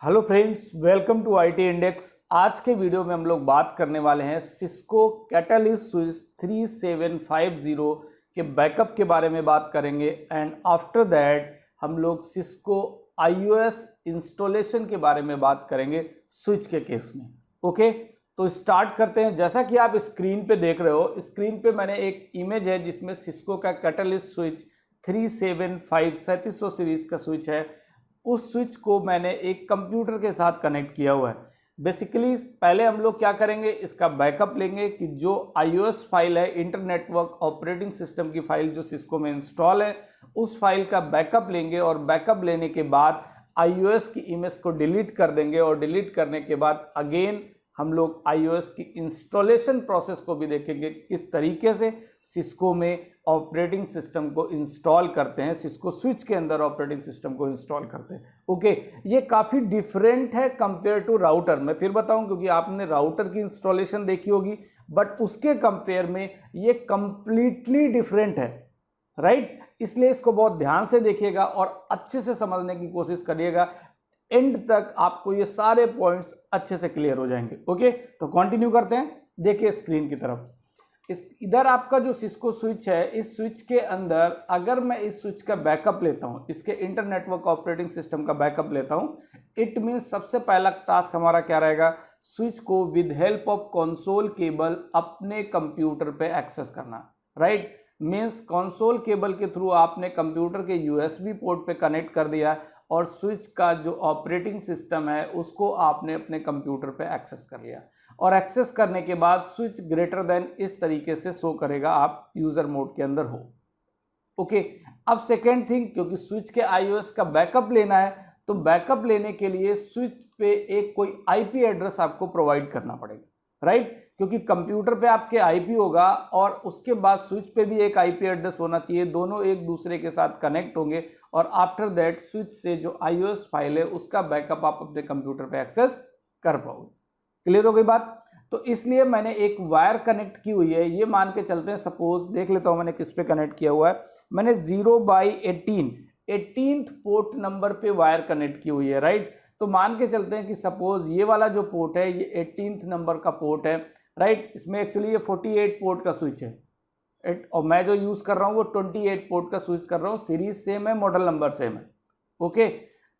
Hello friends, welcome to IT Index. आज के video में हम लोग बात करने वाले हैं सिस्को कैटलिस्ट स्विच 3750 के बैकअप के बारे में बात करेंगे एंड आफ्टर दैट हम लोग सिस्को आईओएस इंस्टॉलेशन के बारे में बात करेंगे स्विच के केस में। ओके, तो स्टार्ट करते हैं। जैसा कि आप स्क्रीन पे देख रहे हो, स्क्रीन पे मैंने एक इमेज है जिसमें सिस्को का कैटलिस्ट स्विच 3750 सीरीज का स्विच है। उस स्विच को मैंने एक कंप्यूटर के साथ कनेक्ट किया हुआ है। बेसिकली पहले हम लोग क्या करेंगे, इसका बैकअप लेंगे कि जो iOS फाइल है, इंटर नेटवर्क ऑपरेटिंग सिस्टम की फाइल जो सिस्को में इंस्टॉल है, उस फाइल का बैकअप लेंगे और बैकअप लेने के बाद iOS की इमेज को डिलीट कर देंगे और डिलीट करने के बाद अगेन हम लोग iOS की इंस्टॉलेशन प्रोसेस को भी देखेंगे किस तरीके से सिस्को में ऑपरेटिंग सिस्टम को इंस्टॉल करते हैं, सिस्को स्विच के अंदर ऑपरेटिंग सिस्टम को इंस्टॉल करते हैं। ओके, ये काफ़ी डिफरेंट है कंपेयर टू राउटर। मैं फिर बताऊं, क्योंकि आपने राउटर की इंस्टॉलेशन देखी होगी बट उसके कंपेयर में ये कंप्लीटली डिफरेंट है, राइट। इसलिए इसको बहुत ध्यान से देखिएगा और अच्छे से समझने की कोशिश करिएगा। एंड तक आपको ये सारे पॉइंट्स अच्छे से क्लियर हो जाएंगे। ओके, तो कंटिन्यू करते हैं। देखिए स्क्रीन की तरफ, इधर आपका जो सिस्को स्विच है, इस स्विच के अंदर अगर मैं इस स्विच का बैकअप लेता हूं, इसके इंटर नेटवर्क ऑपरेटिंग सिस्टम का बैकअप लेता हूं, इट मीन्स सबसे पहला टास्क हमारा क्या रहेगा, स्विच को with help of console cable अपने कंप्यूटर पे एक्सेस करना, राइट। मीन्स कंसोल केबल के थ्रू आपने कंप्यूटर के यूएसबी पोर्ट पे कनेक्ट कर दिया और स्विच का जो ऑपरेटिंग सिस्टम है उसको आपने अपने कंप्यूटर पे एक्सेस कर लिया और एक्सेस करने के बाद स्विच ग्रेटर देन इस तरीके से शो करेगा, आप यूजर मोड के अंदर हो। ओके, अब सेकेंड थिंग, क्योंकि स्विच के आईओएस का बैकअप लेना है तो बैकअप लेने के लिए स्विच पे एक कोई आईपी एड्रेस आपको प्रोवाइड करना पड़ेगा, राइट। क्योंकि कंप्यूटर पे आपके आईपी होगा और उसके बाद स्विच पे भी एक आईपी एड्रेस होना चाहिए, दोनों एक दूसरे के साथ कनेक्ट होंगे और आफ्टर दैट स्विच से जो आईओएस फाइल है उसका बैकअप आप अपने कंप्यूटर पे एक्सेस कर पाओगे। क्लियर हो गई बात। तो इसलिए मैंने एक वायर कनेक्ट की हुई है। ये मान के चलते हैं, सपोज देख लेता हूं मैंने किस पे कनेक्ट किया हुआ है। मैंने 0/18 18th पोर्ट नंबर पे वायर कनेक्ट की हुई है, राइट। तो मान के चलते हैं कि सपोज ये वाला जो पोर्ट है ये 18th नंबर का पोर्ट है, राइट। इसमें एक्चुअली ये 48 पोर्ट का स्विच है और मैं जो यूज कर रहा हूँ वो 28 पोर्ट का स्विच कर रहा हूँ। सीरीज सेम है, मॉडल नंबर सेम है। ओके,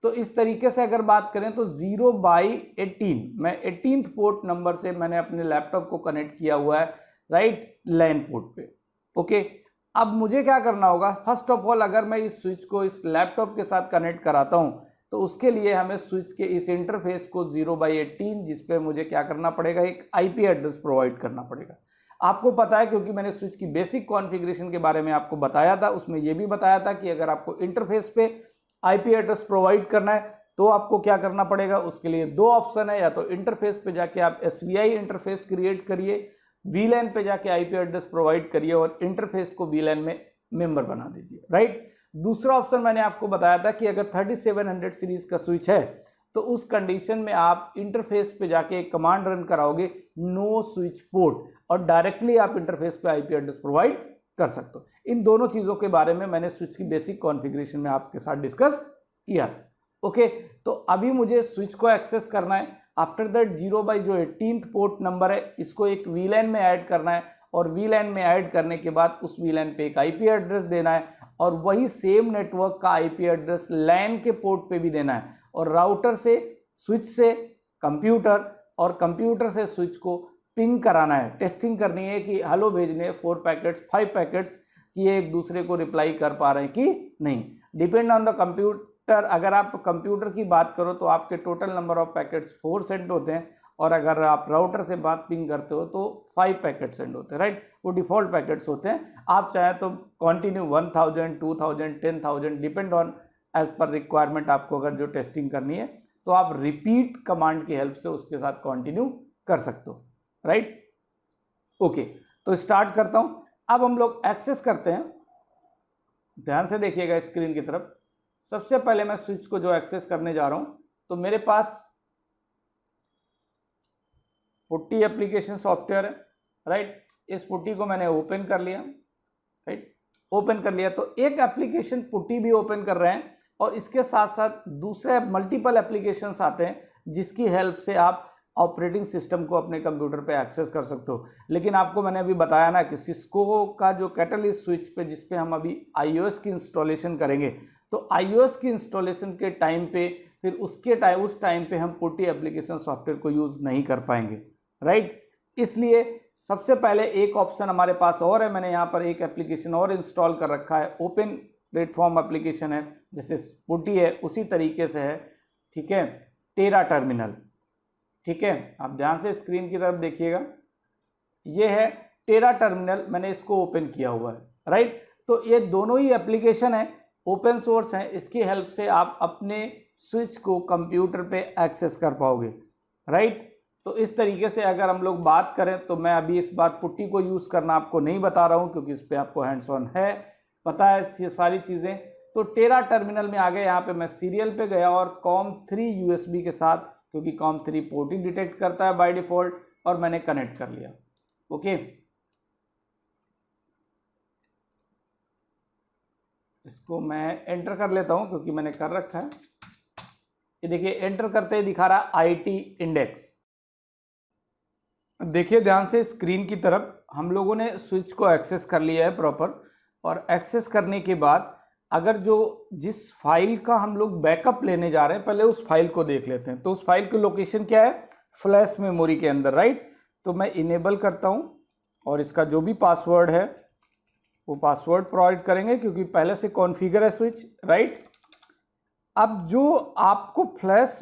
तो इस तरीके से अगर बात करें तो 0/18 मैं 18th पोर्ट नंबर से मैंने अपने लैपटॉप को कनेक्ट किया हुआ है, राइट, लैन पोर्ट पे। ओके, अब मुझे क्या करना होगा, फर्स्ट ऑफ ऑल अगर मैं इस स्विच को इस लैपटॉप के साथ कनेक्ट कराता हूं तो उसके लिए हमें स्विच के इस इंटरफेस को 0/18 जिसपे मुझे क्या करना पड़ेगा, एक आईपी एड्रेस प्रोवाइड करना पड़ेगा। आपको पता है, क्योंकि मैंने स्विच की बेसिक कॉन्फ़िगरेशन के बारे में आपको बताया था, उसमें यह भी बताया था कि अगर आपको इंटरफेस पे आईपी एड्रेस प्रोवाइड करना है तो आपको क्या करना पड़ेगा। उसके लिए दो ऑप्शन है, या तो इंटरफेस पे जाके आप एसवीआई इंटरफेस क्रिएट करिए, वीलैन पे जाके आईपी एड्रेस प्रोवाइड करिए और इंटरफेस को वीलैन में मेंबर बना दीजिए, राइट। दूसरा ऑप्शन मैंने आपको बताया था कि अगर 3700 सीरीज का स्विच है तो उस कंडीशन में आप इंटरफेस पे जाके एक कमांड रन कराओगे, नो स्विच पोर्ट, और डायरेक्टली आप इंटरफेस पे आईपी एड्रेस प्रोवाइड कर सकते हो। इन दोनों चीजों के बारे में मैंने स्विच की बेसिक कॉन्फ़िगरेशन में आपके साथ डिस्कस किया था। ओके, तो अभी मुझे स्विच को एक्सेस करना है। आफ्टर दैट 0/18 पोर्ट नंबर है, इसको एक वीलैन में ऐड करना है और वीलैन में ऐड करने के बाद उस वीलैन पे एक आईपी एड्रेस देना है और वही सेम नेटवर्क का आईपी एड्रेस लैन के पोर्ट पे भी देना है और राउटर से स्विच से कंप्यूटर और कंप्यूटर से स्विच को पिंग कराना है, टेस्टिंग करनी है कि हेलो भेजने 4 पैकेट्स 5 पैकेट्स कि ये एक दूसरे को रिप्लाई कर पा रहे हैं कि नहीं। Depend on the computer. अगर आप कंप्यूटर की बात करो तो आपके total number of packets 4 send होते हैं और अगर आप राउटर से बात पिंग करते हो तो 5 पैकेट सेंड होते हैं, राइट। वो डिफॉल्ट पैकेट्स होते हैं। आप चाहे तो continue 1000 2000 10,000 depend on as per requirement, आपको अगर जो टेस्टिंग करनी है तो आप रिपीट कमांड की हेल्प से उसके साथ कंटिन्यू कर सकते हो, राइट। ओके, तो स्टार्ट करता हूं। अब हम लोग एक्सेस करते हैं, ध्यान से देखिएगा स्क्रीन की तरफ। सबसे पहले मैं स्विच को जो एक्सेस करने जा रहा हूं तो मेरे पास पुट्टी एप्लीकेशन सॉफ्टवेयर है, राइट। इस पुट्टी को मैंने ओपन कर लिया, राइट, ओपन कर लिया। तो एक एप्लीकेशन पुट्टी भी ओपन कर रहे हैं और इसके साथ साथ दूसरे मल्टीपल एप्लीकेशंस आते हैं जिसकी हेल्प से आप ऑपरेटिंग सिस्टम को अपने कंप्यूटर पे एक्सेस कर सकते हो। लेकिन आपको मैंने अभी बताया ना कि सिस्को का जो कैटलिस्ट स्विच पे जिस पे हम अभी iOS की इंस्टॉलेशन करेंगे, तो iOS की इंस्टॉलेशन के टाइम पे फिर उस टाइम पे हम पुट्टी एप्लीकेशन सॉफ्टवेयर को यूज़ नहीं कर पाएंगे, राइट। इसलिए सबसे पहले एक ऑप्शन हमारे पास और है, मैंने यहाँ पर एक एप्लीकेशन और इंस्टॉल कर रखा है, ओपन प्लेटफॉर्म एप्लीकेशन है, जैसे पुट्टी है उसी तरीके से है, ठीक है, टेरा टर्मिनल, ठीक है। आप ध्यान से स्क्रीन की तरफ देखिएगा, ये है टेरा टर्मिनल, मैंने इसको ओपन किया हुआ है, राइट। तो ये दोनों ही एप्लीकेशन है, ओपन सोर्स है, इसकी हेल्प से आप अपने स्विच को कंप्यूटर पे एक्सेस कर पाओगे, राइट। तो इस तरीके से अगर हम लोग बात करें तो मैं अभी इस बार पुट्टी को यूज़ करना आपको नहीं बता रहा हूँ क्योंकि इस पर आपको हैंड्स ऑन है, पता है ये सारी चीज़ें। तो टेरा टर्मिनल में आ गए, यहाँ पे मैं सीरियल पे गया और COM3 USB के साथ, क्योंकि COM3 पोर्ट ही डिटेक्ट करता है बाय डिफॉल्ट, और मैंने कनेक्ट कर लिया, ओके। इसको मैं एंटर कर लेता हूँ क्योंकि मैंने कर रखा है। ये देखिए एंटर करते ही दिखा रहा है IT इंडेक्स। देखिए ध्यान से स्क्रीन की तरफ, हम लोगों ने स्विच को एक्सेस कर लिया है प्रॉपर, और एक्सेस करने के बाद अगर जिस फाइल का हम लोग बैकअप लेने जा रहे हैं, पहले उस फाइल को देख लेते हैं। तो उस फाइल की लोकेशन क्या है, फ्लैश मेमोरी के अंदर, राइट। तो मैं इनेबल करता हूं और इसका जो भी पासवर्ड है वो पासवर्ड प्रोवाइड करेंगे क्योंकि पहले से कॉन्फ़िगर है स्विच, राइट। अब जो आपको फ्लैश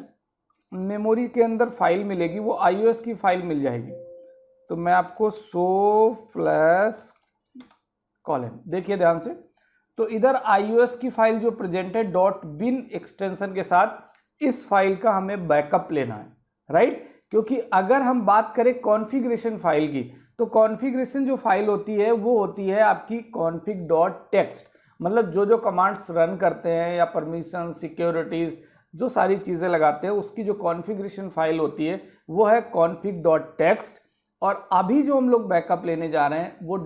मेमोरी के अंदर फाइल मिलेगी वो iOS की फाइल मिल जाएगी। तो मैं आपको शो फ्लैश कॉलन, देखिए ध्यान से, तो इधर iOS की फाइल जो प्रेजेंट है .bin एक्सटेंशन के साथ, इस फाइल का हमें बैकअप लेना है, राइट। क्योंकि अगर हम बात करें कॉन्फ़िगरेशन फाइल की, तो कॉन्फ़िगरेशन जो फाइल होती है वो होती है आपकी config.txt, मतलब जो कमांड्स रन करते हैं या परमिशन, सिक्योरिटीज, जो सारी चीज़ें लगाते हैं, उसकी जो कॉन्फ़िगरेशन फाइल होती है वो है config.txt। और अभी जो हम लोग बैकअप लेने जा रहे हैं वो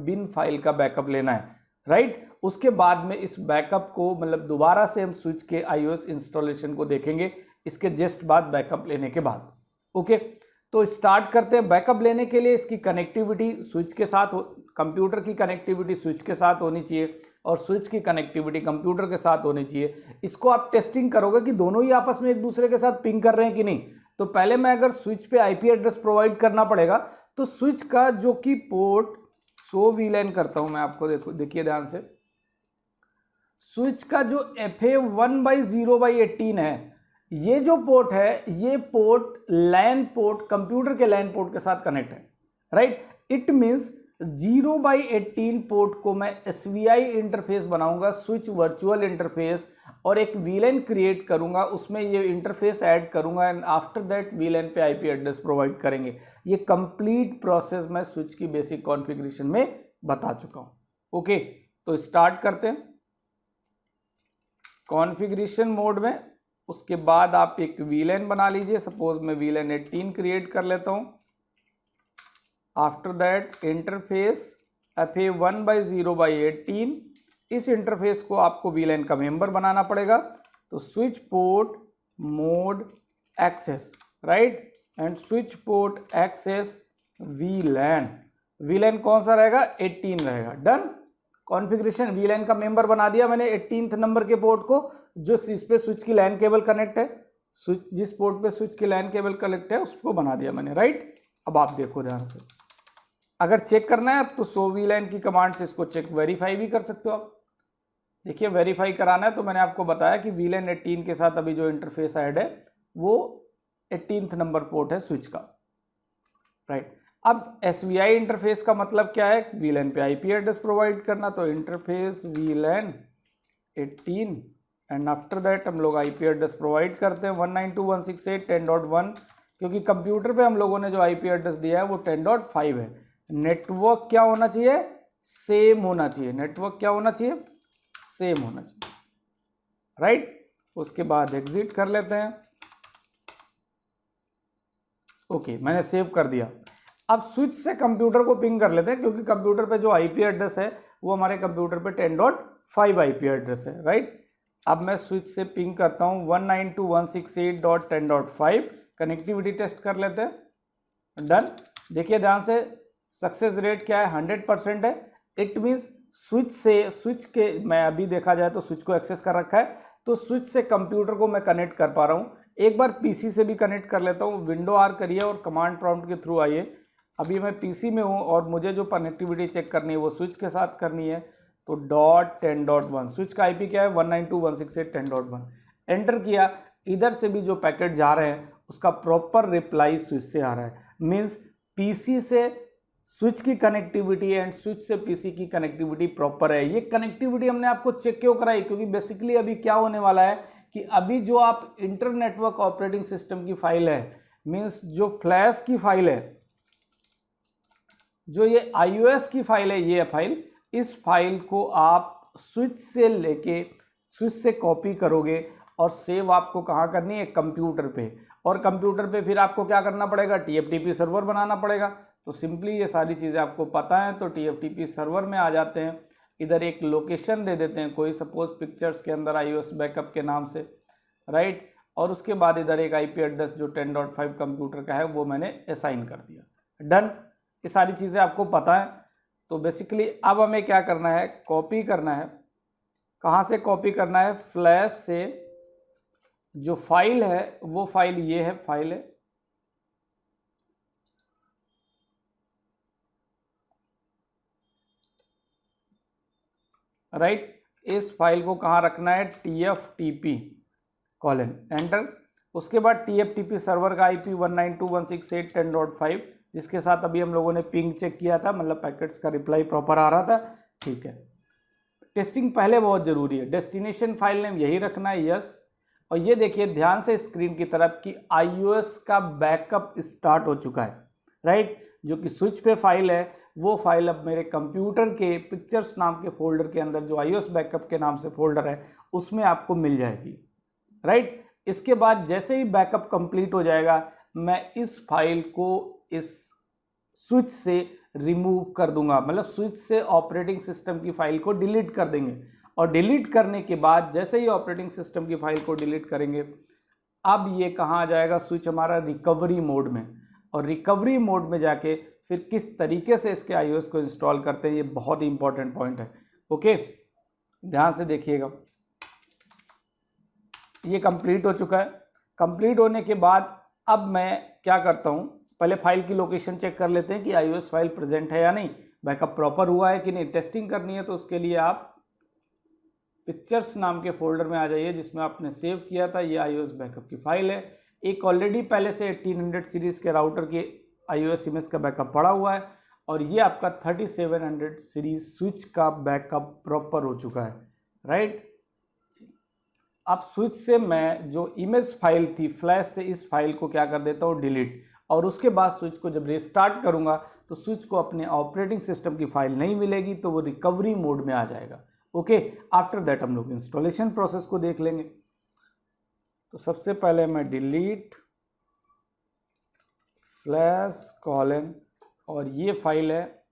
.bin फाइल का बैकअप लेना है, राइट। उसके बाद में इस बैकअप को, मतलब दोबारा से हम स्विच के iOS इंस्टॉलेशन को देखेंगे इसके जस्ट बाद, बैकअप लेने के बाद, ओके। तो स्टार्ट करते हैं। बैकअप लेने के लिए इसकी कनेक्टिविटी स्विच के साथ, कंप्यूटर की कनेक्टिविटी स्विच के साथ होनी चाहिए और स्विच की कनेक्टिविटी कंप्यूटर के साथ होनी चाहिए। इसको आप टेस्टिंग करोगे कि दोनों ही आपस में एक दूसरे के साथ पिंग कर रहे हैं कि नहीं। तो पहले मैं अगर स्विच पे IP एड्रेस प्रोवाइड करना पड़ेगा, तो स्विच का जो कि पोर्ट शो VLAN करता हूं मैं आपको, देखिए ध्यान से, स्विच का जो FA 1/0/18 है, ये जो पोर्ट है, ये पोर्ट LAN पोर्ट, कंप्यूटर के LAN पोर्ट के साथ कनेक्ट है, राइट। इट मींस 0/18 पोर्ट को मैं SVI इंटरफेस बनाऊंगा, स्विच वर्चुअल इंटरफेस, और एक VLAN क्रिएट करूंगा, उसमें ये इंटरफेस ऐड करूंगा, एंड आफ्टर दैट VLAN पे IP एड्रेस प्रोवाइड करेंगे। ये कंप्लीट प्रोसेस मैं स्विच की बेसिक कॉन्फ़िगरेशन में बता चुका हूं, ओके। तो स्टार्ट करते हैं कॉन्फ़िगरेशन मोड में। उसके बाद आप एक VLAN बना लीजिए, सपोज मैं VLAN 18 क्रिएट कर लेता हूं। आफ्टर दैट इंटरफेस FA 1/0/18, इस इंटरफेस को आपको VLAN का मेंबर बनाना पड़ेगा। तो switch port mode access, right, and switch port access VLAN कौन सा रहेगा, 18 रहेगा। डन। कॉन्फ़िगरेशन VLAN का मेंबर बना दिया मैंने 18th नंबर के पोर्ट को, जो इस पे स्विच की LAN केबल कनेक्ट है, स्विच जिस पोर्ट पे स्विच की LAN केबल कनेक्ट है उसको बना दिया मैंने, राइट। अब आप देखो ध्यान से, अगर चेक करना है तो शो VLAN की कमांड से इसको चेक वेरीफाई भी कर सकते हो आप। देखिए वेरीफाई कराना है तो मैंने आपको बताया कि VLAN 18 के साथ अभी जो इंटरफेस ऐड है वो 18th नंबर पोर्ट है स्विच का, राइट। अब SVI इंटरफेस का मतलब क्या है, VLAN पे IP एड्रेस प्रोवाइड करना, तो interface VLAN 18, and after that हम लोग IP एड्रेस प्रोवाइड करते हैं 192.168.10.1, क्योंकि कंप्यूटर पे हम लोगों ने जो IP एड्रेस दिया है वो 10.5 है। नेटवर्क क्या होना चाहिए, सेम होना चाहिए, नेटवर्क क्या होना चाहिए, सेम होना चाहिए, राइट। उसके बाद एग्जिट कर लेते हैं, ओके, मैंने सेव कर दिया। अब स्विच से कंप्यूटर को पिंग कर लेते हैं, क्योंकि कंप्यूटर पे जो IP एड्रेस है वो हमारे कंप्यूटर पे 10.5 IP एड्रेस है, राइट। अब मैं स्विच से पिंग करता हूँ 192.168.10.5, कनेक्टिविटी टेस्ट कर लेते हैं। डन। देखिए ध्यान से, सक्सेस रेट क्या है, 100% है। इट मीन्स स्विच के, मैं अभी देखा जाए तो स्विच को एक्सेस कर रखा है, तो स्विच से कंप्यूटर को मैं कनेक्ट कर पा रहा हूँ। एक बार पीसी से भी कनेक्ट कर लेता हूँ। विंडो आर करिए और कमांड प्रॉम्प्ट के थ्रू आइए। अभी मैं पीसी में हूँ और मुझे जो कनेक्टिविटी चेक करनी है वो स्विच के साथ करनी है, तो .10.1 स्विच का आईपी क्या है, 192.168.10.1। एंटर किया। इधर से भी जो पैकेट जा रहे हैं उसका प्रॉपर रिप्लाई स्विच से आ रहा है। मीन्स पीसी से स्विच की कनेक्टिविटी एंड स्विच से पीसी की कनेक्टिविटी प्रॉपर है। ये कनेक्टिविटी हमने आपको चेक क्यों कराई, क्योंकि बेसिकली अभी क्या होने वाला है कि अभी जो आप इंटरनेटवर्क ऑपरेटिंग सिस्टम की फाइल है, मीन्स जो फ्लैश की फाइल है, जो ये iOS की फाइल है, ये फाइल, इस फाइल को आप स्विच से लेके स्विच से कॉपी करोगे और सेव आपको कहाँ करनी है, कंप्यूटर पे। और कंप्यूटर पे फिर आपको क्या करना पड़ेगा, TFTP सर्वर बनाना पड़ेगा। तो सिंपली ये सारी चीज़ें आपको पता है, तो TFTP सर्वर में आ जाते हैं। इधर एक लोकेशन दे देते हैं कोई, सपोज पिक्चर्स के अंदर iOS बैकअप के नाम से, राइट। और उसके बाद इधर एक IP एड्रेस जो 10.5 कंप्यूटर का है वो मैंने असाइन कर दिया। डन। ये सारी चीज़ें आपको पता है। तो बेसिकली अब हमें क्या करना है, कॉपी करना है। कहाँ से कॉपी करना है, फ्लैश से। जो फाइल है वो फाइल ये है, फाइल है, राइट। इस फाइल को कहाँ रखना है, TFTP कॉलन, एंटर। उसके बाद TFTP सर्वर का IP 192.168.10.5, जिसके साथ अभी हम लोगों ने पिंग चेक किया था, मतलब पैकेट्स का रिप्लाई प्रॉपर आ रहा था, ठीक है। टेस्टिंग पहले बहुत जरूरी है। डेस्टिनेशन फाइल नेम यही रखना है, यस। और ये देखिए ध्यान से स्क्रीन की तरफ कि iOS का बैकअप स्टार्ट हो चुका है, राइट। जो कि स्विच पे फाइल है वो फाइल अब मेरे कंप्यूटर के पिक्चर्स नाम के फोल्डर के अंदर, जो iOS बैकअप के नाम से फोल्डर है, उसमें आपको मिल जाएगी, राइट। इसके बाद जैसे ही बैकअप कंप्लीट हो जाएगा, मैं इस फाइल को इस स्विच से रिमूव कर दूंगा, मतलब स्विच से ऑपरेटिंग सिस्टम की फाइल को डिलीट कर देंगे। और डिलीट करने के बाद जैसे ही ऑपरेटिंग सिस्टम की फाइल को डिलीट करेंगे, अब ये कहाँ आ जाएगा, स्विच हमारा रिकवरी मोड में। और रिकवरी मोड में जाके फिर किस तरीके से इसके iOS को इंस्टॉल करते हैं, ये बहुत ही इंपॉर्टेंट पॉइंट है। ओके, ध्यान से देखिएगा। ये कंप्लीट हो चुका है। कंप्लीट होने के बाद अब मैं क्या करता हूँ, पहले फाइल की लोकेशन चेक कर लेते हैं कि iOS फाइल प्रेजेंट है या नहीं, बैकअप प्रॉपर हुआ है कि नहीं। टेस्टिंग करनी है तो उसके लिए आप पिक्चर्स नाम के फोल्डर में आ जाइए, जिसमें आपने सेव किया था। ये iOS बैकअप की फाइल है। एक ऑलरेडी पहले से 1800 सीरीज़ के राउटर की iOS इमेज का बैकअप पड़ा हुआ है, और ये आपका 3700 सीरीज स्विच का बैकअप प्रॉपर हो चुका है, राइट। अब स्विच से मैं जो इमेज फाइल थी फ्लैश से, इस फाइल को क्या कर देता हूँ, डिलीट। और उसके बाद स्विच को जब रिस्टार्ट करूँगा तो स्विच को अपने ऑपरेटिंग सिस्टम की फाइल नहीं मिलेगी, तो वो रिकवरी मोड में आ जाएगा। ओके, आफ्टर दैट हम लोग इंस्टॉलेशन प्रोसेस को देख लेंगे। तो सबसे पहले मैं डिलीट फ्लैश कॉलन, और ये फाइल है,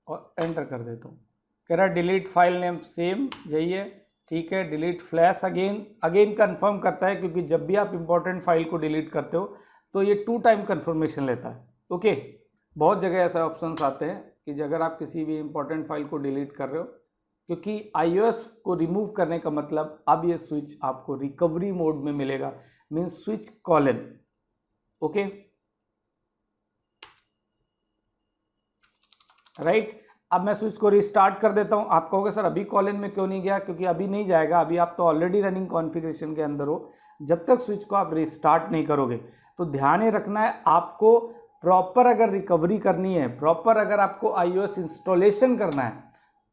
और एंटर कर देता हूँ। कह रहा डिलीट फाइल नेम, सेम यही है, ठीक है। डिलीट फ्लैश अगेन कंफर्म करता है, क्योंकि जब भी आप इंपॉर्टेंट फाइल को डिलीट करते हो तो ये 2 टाइम कंफर्मेशन लेता है। ओके, बहुत जगह ऐसे ऑप्शंस आते हैं कि अगर आप किसी भी इंपॉर्टेंट फाइल को डिलीट कर रहे हो, क्योंकि iOS को रिमूव करने का मतलब अब ये स्विच आपको रिकवरी मोड में मिलेगा, means switch colon. Okay, right. अब मैं स्विच को रिस्टार्ट कर देता हूं। आप कहोगे सर अभी कॉलन में क्यों नहीं गया, क्योंकि अभी नहीं जाएगा, अभी आप तो ऑलरेडी रनिंग कॉन्फ़िगरेशन के अंदर हो। जब तक स्विच को आप रिस्टार्ट नहीं करोगे, तो ध्यान ही रखना है आपको, प्रॉपर अगर रिकवरी करनी है, प्रॉपर अगर आपको iOS इंस्टॉलेशन करना है,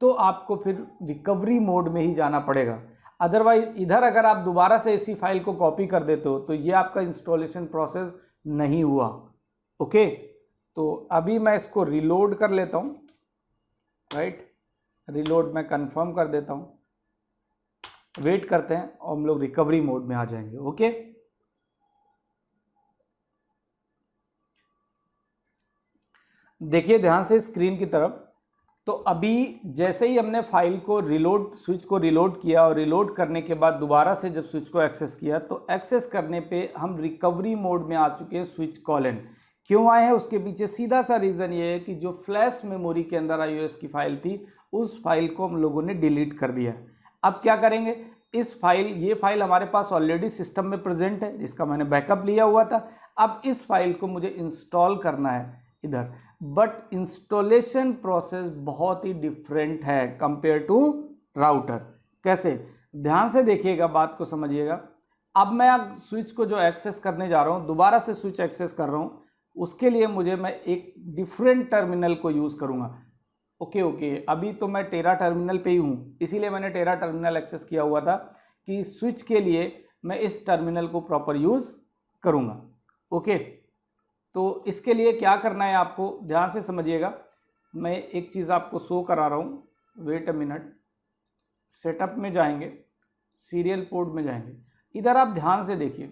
तो आपको फिर रिकवरी मोड में ही जाना पड़ेगा। अदरवाइज इधर अगर आप दोबारा से इसी फाइल को कॉपी कर देते हो तो ये आपका इंस्टॉलेशन प्रोसेस नहीं हुआ। ओके, तो अभी मैं इसको रिलोड कर लेता हूँ, राइट। रिलोड मैं कंफर्म कर देता हूँ, वेट करते हैं और हम लोग रिकवरी मोड में आ जाएंगे। ओके, देखिए ध्यान से स्क्रीन की तरफ, तो अभी जैसे ही हमने फाइल को रिलोड, स्विच को रिलोड किया और रिलोड करने के बाद दोबारा से जब स्विच को एक्सेस किया तो एक्सेस करने पे हम रिकवरी मोड में आ चुके हैं स्विच कॉलन। क्यों आए हैं उसके पीछे सीधा सा रीज़न ये है कि जो फ्लैश मेमोरी के अंदर iOS की फाइल थी उस फाइल को हम लोगों ने डिलीट कर दिया। अब क्या करेंगे, ये फाइल हमारे पास ऑलरेडी सिस्टम में प्रेजेंट है, जिसका मैंने बैकअप लिया हुआ था। अब इस फाइल को मुझे इंस्टॉल करना है इधर, बट इंस्टॉलेशन प्रोसेस बहुत ही डिफरेंट है कंपेयर टू राउटर। कैसे, ध्यान से देखिएगा, बात को समझिएगा। अब मैं स्विच को जो एक्सेस करने जा रहा हूँ, दोबारा से स्विच एक्सेस कर रहा हूँ, उसके लिए मैं एक डिफरेंट टर्मिनल को यूज़ करूँगा। ओके, अभी तो मैं टेरा टर्मिनल पे ही हूँ, इसीलिए मैंने टेरा टर्मिनल एक्सेस किया हुआ था कि स्विच के लिए मैं इस टर्मिनल को प्रॉपर यूज़ करूँगा। ओके, तो इसके लिए क्या करना है आपको, ध्यान से समझिएगा। मैं एक चीज़ आपको शो करा रहा हूँ, वेट अ मिनट। सेटअप में जाएंगे, सीरियल पोर्ट में जाएंगे, इधर आप ध्यान से देखिए,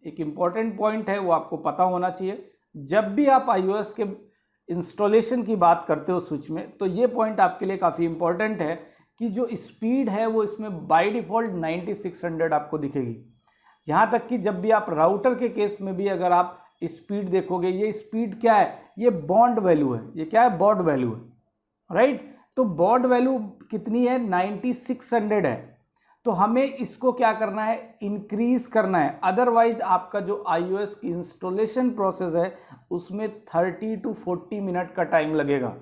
एक इम्पॉर्टेंट पॉइंट है, वो आपको पता होना चाहिए। जब भी आप iOS के इंस्टॉलेशन की बात करते हो स्विच में, तो ये पॉइंट आपके लिए काफ़ी इंपॉर्टेंट है कि जो स्पीड है वो इसमें बाय डिफ़ॉल्ट 9600 आपको दिखेगी। यहाँ तक कि जब भी आप राउटर के केस में भी अगर आप स्पीड देखोगे, ये स्पीड क्या है, ये बॉन्ड वैल्यू है, ये क्या है, बॉड वैल्यू है, राइट। तो बॉड वैल्यू कितनी है, 9600 है। तो हमें इसको क्या करना है, इंक्रीज करना है, अदरवाइज आपका जो iOS की इंस्टॉलेशन प्रोसेस है उसमें 30 to 40 मिनट का टाइम लगेगा,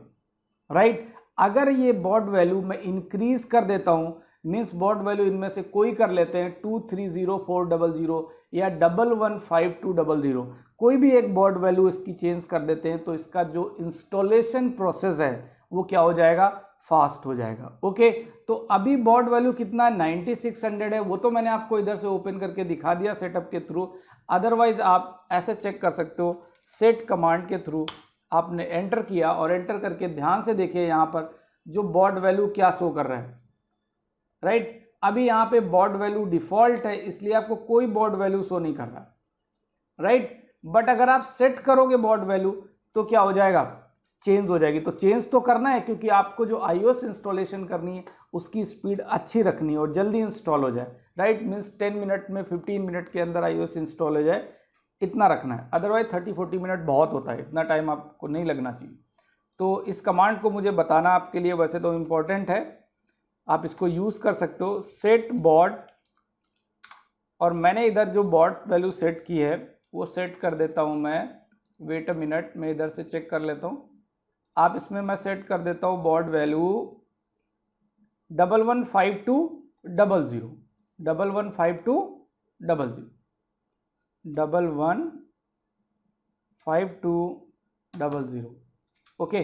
राइट। अगर ये बॉड वैल्यू मैं इंक्रीज कर देता हूं, मीन्स बॉड वैल्यू इनमें से कोई कर लेते हैं 230400 या 115200, कोई भी एक बॉड वैल्यू इसकी चेंज कर देते हैं, तो इसका जो इंस्टॉलेशन प्रोसेस है वो क्या हो जाएगा, फास्ट हो जाएगा। ओके, तो अभी बॉड वैल्यू कितना 9600 है, वो तो मैंने आपको इधर से ओपन करके दिखा दिया सेटअप के थ्रू। अदरवाइज आप ऐसे चेक कर सकते हो, सेट कमांड के थ्रू आपने एंटर किया और एंटर करके ध्यान से देखिए यहाँ पर जो बॉड वैल्यू क्या शो कर रहा है, राइट। अभी यहाँ पे बॉड वैल्यू डिफॉल्ट है, इसलिए आपको कोई बॉड वैल्यू शो नहीं कर रहा, राइट। बट अगर आप सेट करोगे बॉड वैल्यू तो क्या हो जाएगा, चेंज हो जाएगी। तो चेंज तो करना है, क्योंकि आपको जो iOS इंस्टॉलेशन करनी है उसकी स्पीड अच्छी रखनी है और जल्दी इंस्टॉल हो जाए, राइट। मीन्स 10 मिनट में, 15 मिनट के अंदर iOS इंस्टॉल हो जाए, इतना रखना है। अदरवाइज 30-40 मिनट बहुत होता है, इतना टाइम आपको नहीं लगना चाहिए। तो इस कमांड को मुझे बताना आपके लिए वैसे तो इम्पोर्टेंट है, आप इसको यूज़ कर सकते हो, सेट बॉड। और मैंने इधर जो बॉड वैल्यू सेट की है वो सेट कर देता हूँ मैं, वेट अ मिनट, मैं इधर से चेक कर लेता हूँ। आप इसमें मैं सेट कर देता हूँ बॉड वैल्यू 115200, 115200, ओके,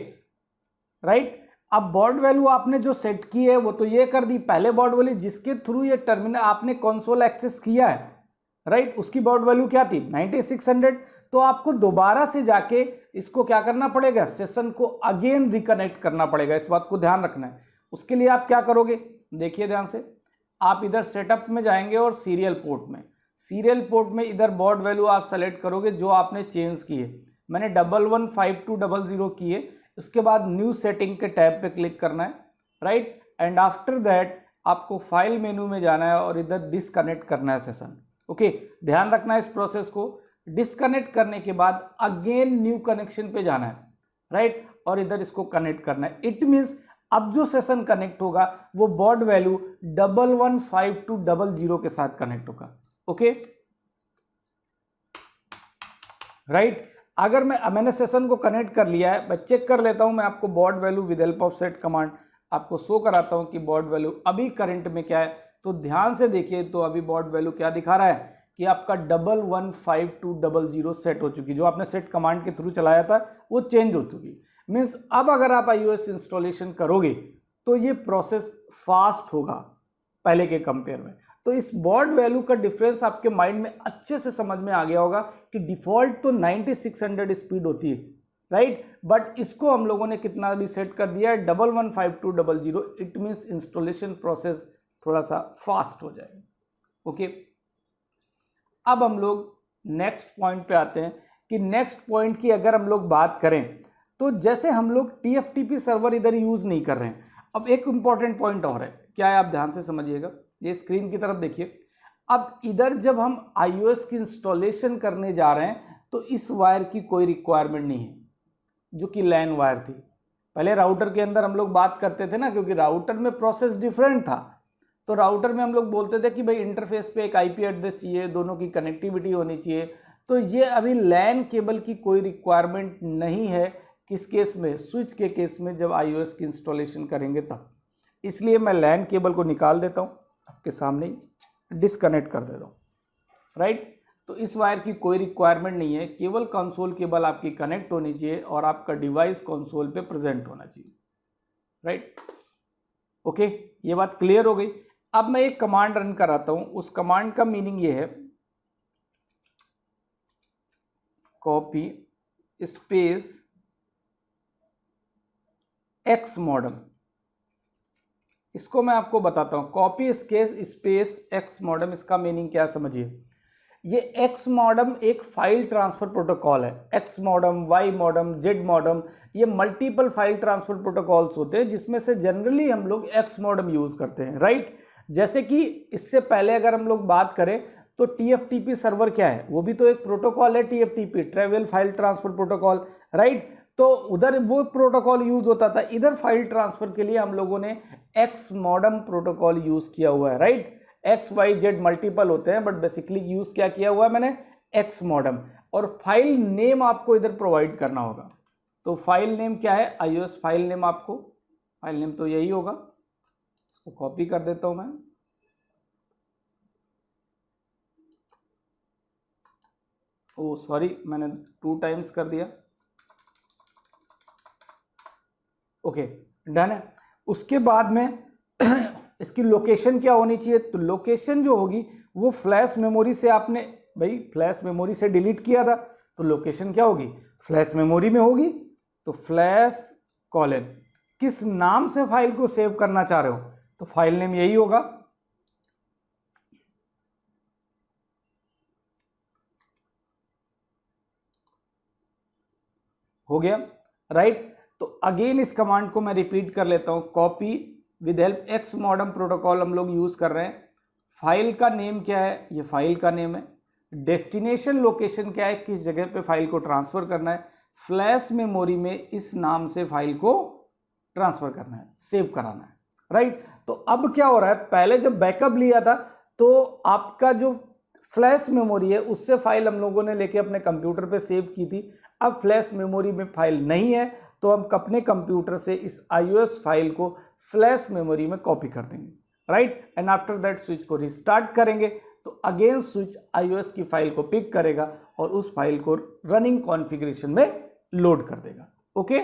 राइट। अब बॉड वैल्यू आपने जो सेट की है वो तो ये कर दी, पहले बॉड वैल्यू जिसके थ्रू ये टर्मिनल आपने कंसोल एक्सेस किया है, राइट, उसकी बॉड वैल्यू क्या थी 9600। तो आपको दोबारा से जाके इसको क्या करना पड़ेगा, सेशन को अगेन रिकनेक्ट करना पड़ेगा, इस बात को ध्यान रखना है। उसके लिए आप क्या करोगे, देखिए ध्यान से, आप इधर सेटअप में जाएंगे और सीरियल पोर्ट में इधर बॉड वैल्यू आप सेलेक्ट करोगे जो आपने चेंज की है। मैंने 115200 की है, उसके बाद न्यू सेटिंग के टैब पे क्लिक करना है, राइट। एंड आफ्टर दैट आपको फाइल मेनू में जाना है और इधर डिसकनेक्ट करना है सेशन। ओके, ध्यान रखना है इस प्रोसेस को। डिसकनेक्ट करने के बाद अगेन न्यू कनेक्शन पे जाना है, राइट, और इधर इसको कनेक्ट करना है। इट मीन्स अब जो सेशन कनेक्ट होगा वो बॉड वैल्यू 115200 के साथ कनेक्ट होगा। Okay, right. अगर मैंने सेशन को कनेक्ट कर लिया है, मैं चेक कर लेता हूं, मैं आपको baud value with help of set command आपको शो कराता हूं कि बॉड वैल्यू अभी करंट में क्या है। तो ध्यान से देखिए, तो अभी बॉड वैल्यू क्या दिखा रहा है कि आपका 115200 सेट हो चुकी, जो आपने सेट कमांड के थ्रू चलाया था वो चेंज हो चुकी। मीन्स अब अगर आप iOS इंस्टॉलेशन करोगे तो ये प्रोसेस फास्ट होगा पहले के कंपेयर में। तो इस बॉड वैल्यू का डिफरेंस आपके माइंड में अच्छे से समझ में आ गया होगा कि डिफॉल्ट तो 9600 स्पीड होती है, राइट, बट इसको हम लोगों ने कितना भी सेट कर दिया है 115200। इट मीन्स इंस्टॉलेशन प्रोसेस थोड़ा सा फास्ट हो जाएगा। ओके, अब हम लोग नेक्स्ट पॉइंट पे आते हैं कि नेक्स्ट पॉइंट की अगर हम लोग बात करें तो जैसे हम लोग TFTP सर्वर इधर यूज नहीं कर रहे हैं। अब एक इंपॉर्टेंट पॉइंट और है, क्या है आप ध्यान से समझिएगा, ये स्क्रीन की तरफ देखिए। अब इधर जब हम iOS की इंस्टॉलेशन करने जा रहे हैं तो इस वायर की कोई रिक्वायरमेंट नहीं है, जो कि लैन वायर थी। पहले राउटर के अंदर हम लोग बात करते थे ना, क्योंकि राउटर में प्रोसेस डिफरेंट था, तो राउटर में हम लोग बोलते थे कि भाई इंटरफेस पे एक IP एड्रेस चाहिए, दोनों की कनेक्टिविटी होनी चाहिए। तो ये अभी लैन केबल की कोई रिक्वायरमेंट नहीं है, किस केस में, स्विच के केस में, जब iOS की इंस्टॉलेशन करेंगे तब। इसलिए मैं लैन केबल को निकाल देता हूँ, आपके सामने ही डिस्कनेक्ट कर देता हूँ, राइट। तो इस वायर की कोई रिक्वायरमेंट नहीं है, केवल कंसोल केबल आपकी कनेक्ट होनी चाहिए और आपका डिवाइस कंसोल पे प्रेजेंट होना चाहिए, राइट। ओके, ये बात क्लियर हो गई। अब मैं एक कमांड रन कराता हूं, उस कमांड का मीनिंग ये है, कॉपी स्पेस एक्स मॉडम। इसको मैं आपको बताता हूं, कॉपी स्पेस एक्स मॉडम, इसका मीनिंग क्या समझिए। ये एक्स मॉडम एक फाइल ट्रांसफर प्रोटोकॉल है। Xmodem, Ymodem, Zmodem, ये मल्टीपल फाइल ट्रांसफर प्रोटोकॉल्स होते हैं, जिसमें से जनरली हम लोग एक्स मॉडम यूज करते हैं, राइट। जैसे कि इससे पहले अगर हम लोग बात करें तो TFTP सर्वर क्या है, वो भी तो एक प्रोटोकॉल है, TFTP travel file transfer protocol, right. तो उधर वो प्रोटोकॉल यूज होता था, इधर फाइल ट्रांसफर के लिए हम लोगों ने एक्स मॉडम प्रोटोकॉल यूज किया हुआ है, right. X y z multiple होते हैं, बट बेसिकली यूज क्या किया हुआ है मैंने, एक्स मॉडम। और फाइल नेम आपको इधर प्रोवाइड करना होगा। तो फाइल नेम क्या है, iOS फाइल नेम, आपको फाइल नेम तो यही होगा। इसको कॉपी कर देता हूं मैं, ओ सॉरी मैंने 2 टाइम्स कर दिया, ओके डन है। उसके बाद में इसकी लोकेशन क्या होनी चाहिए, तो लोकेशन जो होगी वो फ्लैश मेमोरी से, आपने भाई फ्लैश मेमोरी से डिलीट किया था, तो लोकेशन क्या होगी, फ्लैश मेमोरी में होगी। तो फ्लैश कॉलन, किस नाम से फाइल को सेव करना चाह रहे हो, तो फाइल नेम यही होगा, हो गया, राइट। तो अगेन इस कमांड को मैं रिपीट कर लेता हूं, copy with help x modem protocol हम लोग यूज कर रहे हैं। फाइल का नेम क्या है, ये फाइल का नेम है। डेस्टिनेशन लोकेशन क्या है, किस जगह पे फाइल को ट्रांसफर करना है, फ्लैश मेमोरी में इस नाम से फाइल को ट्रांसफर करना है, सेव कराना है, राइट। तो अब क्या हो रहा है, पहले जब बैकअप लिया था तो आपका जो फ्लैश मेमोरी है उससे फाइल हम लोगों ने लेके अपने कंप्यूटर पे सेव की थी। अब फ्लैश मेमोरी में फाइल नहीं है, तो हम अपने कंप्यूटर से इस iOS फाइल को फ्लैश मेमोरी में कॉपी कर देंगे, right. And after that switch को रिस्टार्ट करेंगे तो अगेन स्विच iOS की फाइल को पिक करेगा और उस फाइल को रनिंग कॉन्फ़िगरेशन में लोड कर देगा, ओके।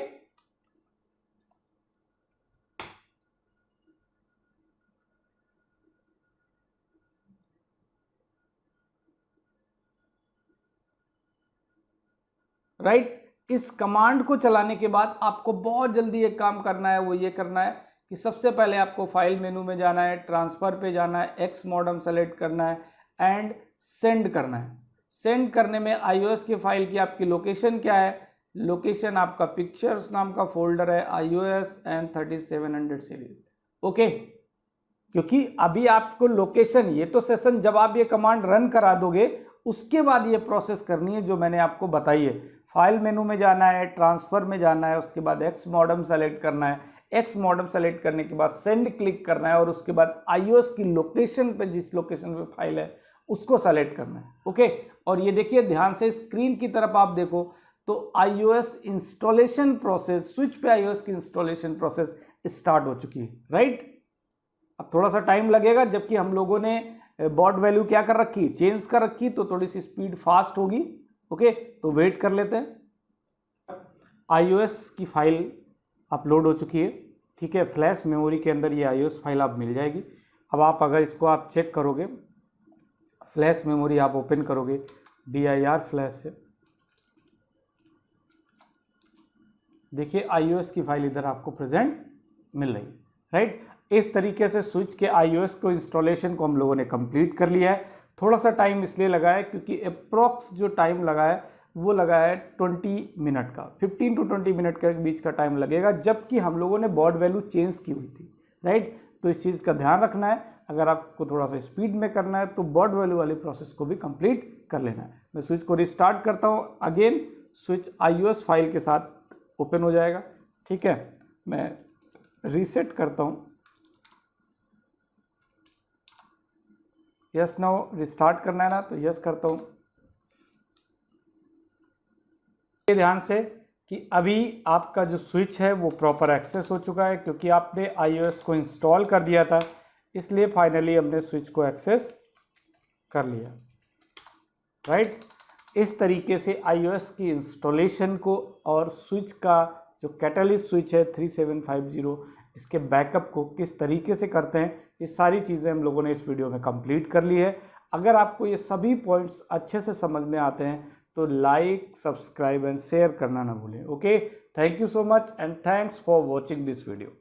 राइट। इस कमांड को चलाने के बाद आपको बहुत जल्दी एक काम करना है, वो ये करना है कि सबसे पहले आपको फाइल मेनू में जाना है, ट्रांसफर पे जाना है, एक्स मॉडम सेलेक्ट करना है एंड सेंड करना है। सेंड करने में iOS की फाइल की आपकी लोकेशन क्या है, लोकेशन आपका पिक्चर्स नाम का फोल्डर है, iOS and 3700 सीरीज, ओके। क्योंकि अभी आपको लोकेशन, ये तो सेशन जब आप ये कमांड रन करा दोगे उसके बाद ये प्रोसेस करनी है जो मैंने आपको बताई है। फाइल मेनू में जाना है, ट्रांसफर में जाना है, उसके बाद एक्स मॉडम सेलेक्ट करना है, एक्स मॉडम सेलेक्ट करने के बाद सेंड क्लिक करना है और उसके बाद iOS की लोकेशन पे, जिस लोकेशन पे फाइल है उसको सेलेक्ट करना है, ओके। और ये देखिए ध्यान से स्क्रीन की तरफ आप देखो तो iOS इंस्टॉलेशन प्रोसेस, स्विच पे iOS की इंस्टॉलेशन प्रोसेस स्टार्ट हो चुकी है, राइट। अब थोड़ा सा टाइम लगेगा, जबकि हम लोगों ने बॉट वैल्यू क्या कर रखी, चेंज कर रखी, तो थोड़ी सी स्पीड फास्ट होगी, ओके। तो वेट कर लेते हैं। iOS की फाइल अपलोड हो चुकी है, ठीक है। फ्लैश मेमोरी के अंदर ये iOS फाइल आप मिल जाएगी। अब आप अगर इसको आप चेक करोगे, फ्लैश मेमोरी आप ओपन करोगे dir फ्लैश से, देखिए iOS की फाइल इधर आपको प्रेजेंट मिल रही है, राइट। इस तरीके से स्विच के iOS को इंस्टॉलेशन को हम लोगों ने कंप्लीट कर लिया है। थोड़ा सा टाइम इसलिए लगा है क्योंकि अप्रॉक्स जो टाइम लगा है वो लगा है 20 मिनट का, 15 to 20 मिनट के बीच का टाइम लगेगा, जबकि हम लोगों ने बॉड वैल्यू चेंज की हुई थी, राइट। तो इस चीज़ का ध्यान रखना है, अगर आपको थोड़ा सा स्पीड में करना है तो बॉड वैल्यू वाली प्रोसेस को भी कंप्लीट कर लेना है। मैं स्विच को रिस्टार्ट करता हूँ, अगेन स्विच iOS फाइल के साथ ओपन हो जाएगा, ठीक है। मैं रीसेट करता हूँ, यस नाउ रिस्टार्ट करना है ना, तो यस करता हूँ। ये ध्यान से कि अभी आपका जो स्विच है वो प्रॉपर एक्सेस हो चुका है, क्योंकि आपने iOS को इंस्टॉल कर दिया था, इसलिए फाइनली हमने स्विच को एक्सेस कर लिया, राइट। इस तरीके से iOS की इंस्टॉलेशन को और स्विच का जो कैटलिस्ट स्विच है 3750, इसके बैकअप को किस तरीके से करते हैं, ये सारी चीज़ें हम लोगों ने इस वीडियो में कंप्लीट कर ली है। अगर आपको ये सभी पॉइंट्स अच्छे से समझ में आते हैं तो लाइक, सब्सक्राइब एंड शेयर करना ना भूलें। Okay, thank you so much and thanks for watching this video.